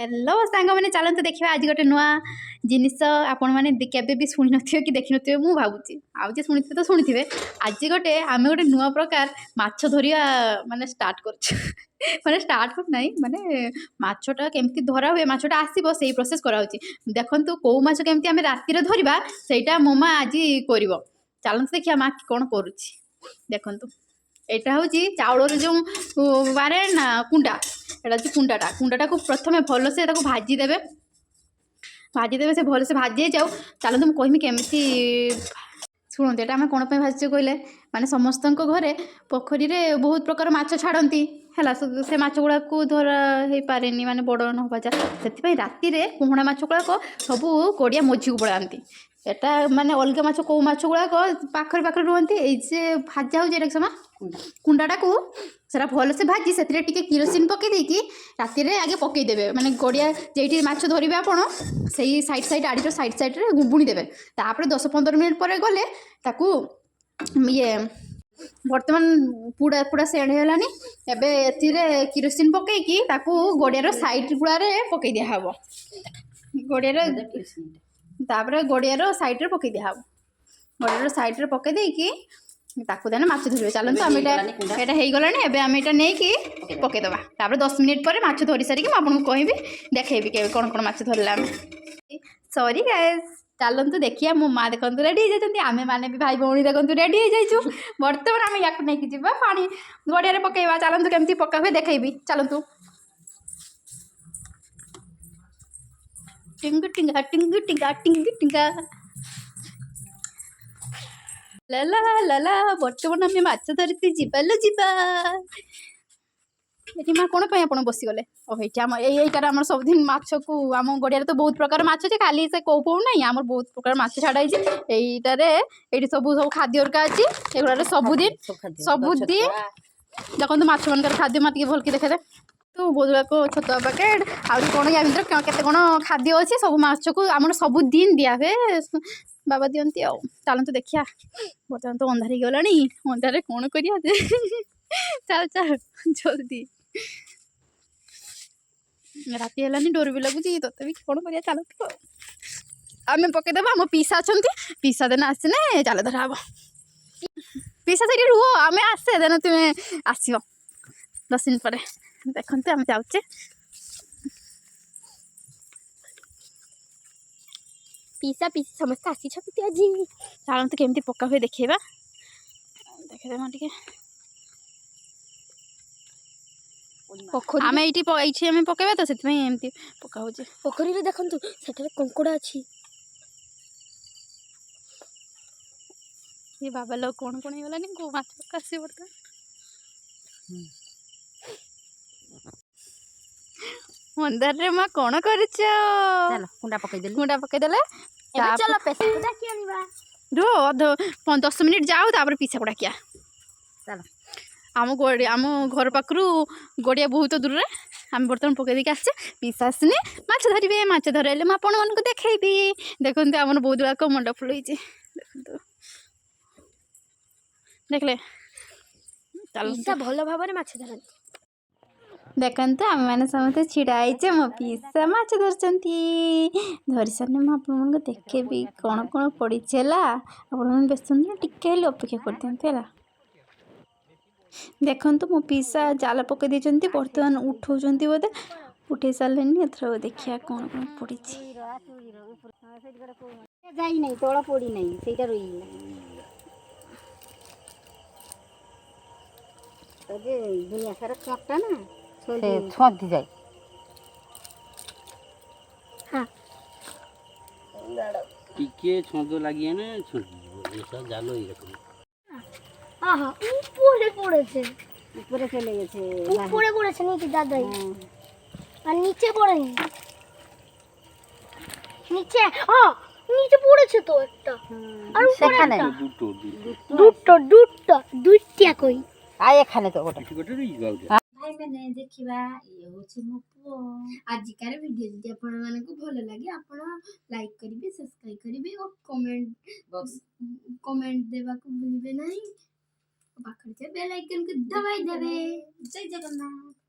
Hello सांग मैंने चलते देखा आज गोटे नुआ जिनस आपण मैंने केवे भी शुणी नथिबे कि देखि नथिबे मु भावुची आउ जे शुणी तो शुणी आज गोटे आम गोटे नुआ प्रकार माछ धरिया माने स्टार्ट कर माने स्टार्ट कर नहीं माने माछटा केमती धरा हुए माछटा आसीबो सेही प्रोसेस कराउची देखंतु को माछ केमती आमे राती रे धरिबा सेटा मोमा आज करिवो चलते देखिया मा कोन करूची देखंतु एटा हूँ चाउल जो बारे ना कुंडा एटा हूँ कुंडाटा को प्रथम भल से भाजीदे से भल से भाजी जाऊ चलते मुझे कहमी केमी शुणु एटा आम कौन भाजु कहले माने समस्त घरे पोखरी में बहुत प्रकार माछ छाड़ती है से माछ गुड़ा को धरा हो पारे माने बड़ न भजा से राति कुहड़ा माछ गुड़ाक सब गड़िया मझी को पड़ाती एटा माने अलग माछ कौ माछ गुड़ाक पाखरे पाखरे रुहती ये भाजा हो समा कुंडाटा को सेटा भल से भाजी से किरोसिन पकईदेकि राति आगे पकईदेवे माने गड़िया जेठी माछ धरवे आपण से साइड आड़ीर साइड बुणीदेवे तापर 10-15 मिनट पर गले ताकू ये बर्तमान पूरा पूरा सेंड होलानी एबे एथिरे किरोसिन पकईकी ताकू गड़ियार साइड गुड़ारे पकई दिया हबो गड़ियार तापर गड़ियार साइड रे पकई दिया हबो गड़ियार साइड रे पकई देकी ताकू देना माछ धरवे चलते आम एटा हो गलानी एबे आम एटा नहीं कि पकईदबा तापर 10 मिनट पर माछ धरी सारिकी आपको कहबी देखैबी के कौन कौन माछ धरला सॉरी गाइस चलतु देखिए मो माँ देखु रेडी हो जाती आम मैंने भी भाई भौणी देखु रेडी हो जाइए बर्तमान आम या नहीं कि पानी गड़िया पकईवा चलतु केमती पका हुए देखैबी चलतु टिंग टिंगा टिंग टिंगा टिंग टिंगा लाला लाला बर्तमान आम माछ धरती जीवालो जीवा ये माँ कौन आप बसीगले ये आम यहीटार आम सबुदिन माछ को आम गड़िया तो बहुत प्रकार माछ अच्छे खाली से कौ कौ ना आम बहुत प्रकार माछ छाड़ा यहीटार ये सब सब खाद्य उर्का अच्छी एगुड़ा सबुदिन देखो माछ मान खाद्य माँ भल के देखा तो बहुत छतुआ पैकेट आउरी कौन या भर केते कौन खाद्य अच्छे सब माछ को आम सबुदिन दिया हुए बाबा दियंती आउ चलते देखिया बर्तमान तो अंधार गला अंधार कौन करिया चल चल जल्दी राति है डोर भी लगुच तथा कौन कर चलते आम पकईदेव आम पीसा अच्छा पीसा दिन आसने चल धरा हम पीसा से रुह आम आसे देन तुम्हें आस 10 दिन पर देखते आम जाऊे पीसा पीसा समस्त आसी आज चलते केमती पका हुए देखा देखेदेमा टे आम ये पकईवा तो से पका हो पोखरी देखु से कंकड़ा अच्छी ये बाबा लोग कौन कौन होगा को माछ पका आस बर्तमान अंधार रे माँ कौन कर कुंडा पकईदे रो 10 मिनिट जाऊ तापर पीछा को डाकिया चल आम घर पाखु गड़िया बहुत दूर में आम बर्तमान पकई देके आसे पीसा आसने माछ धरवे माछ धरले मुझे आपण मानक देखी देखते आम बहुत गुड़ाक मंडा फुल होती देखते देखले चल भल भाव माछ धरती देखते आम मैंने समस्त छिड़ाई मो पीसा माछ धरती धरी सारे मुझे देखेबी कौन कौन पड़ी है व्यस्त टिके अपेक्षा कर दिखाते है देखु मो पीसा जाल पकई देती बर्तमान उठाऊँ बोधे उठे सारे एथर देखिया कौन कौन पड़ी तोड़ा पड़ी नहीं दुनिया सारा कटा ना छंदी जाए हाँ टिके छंद लगी ना छंदी जालो ही रखो आहा ऊपर पड़े ऊपर चले गए ऊपर पड़े नहीं दादा और नीचे पड़े नीचे नीचे पड़े तो একটা আর উপরে একটা দুটো কই আয় এখানে তো ওটা ভাই মানে দেখিবা ইয়ে হচ্ছে মো পুଅ আজিকার ভিডিও যদি আপন মানকু ভালো লাগে আপন লাইক করিবে সবস্ক্রাইব করিবে और कमेंट देवा को भूलिबे नहीं पाखर से बेल आइकन को दबाई देबे जय जगन्नाथ।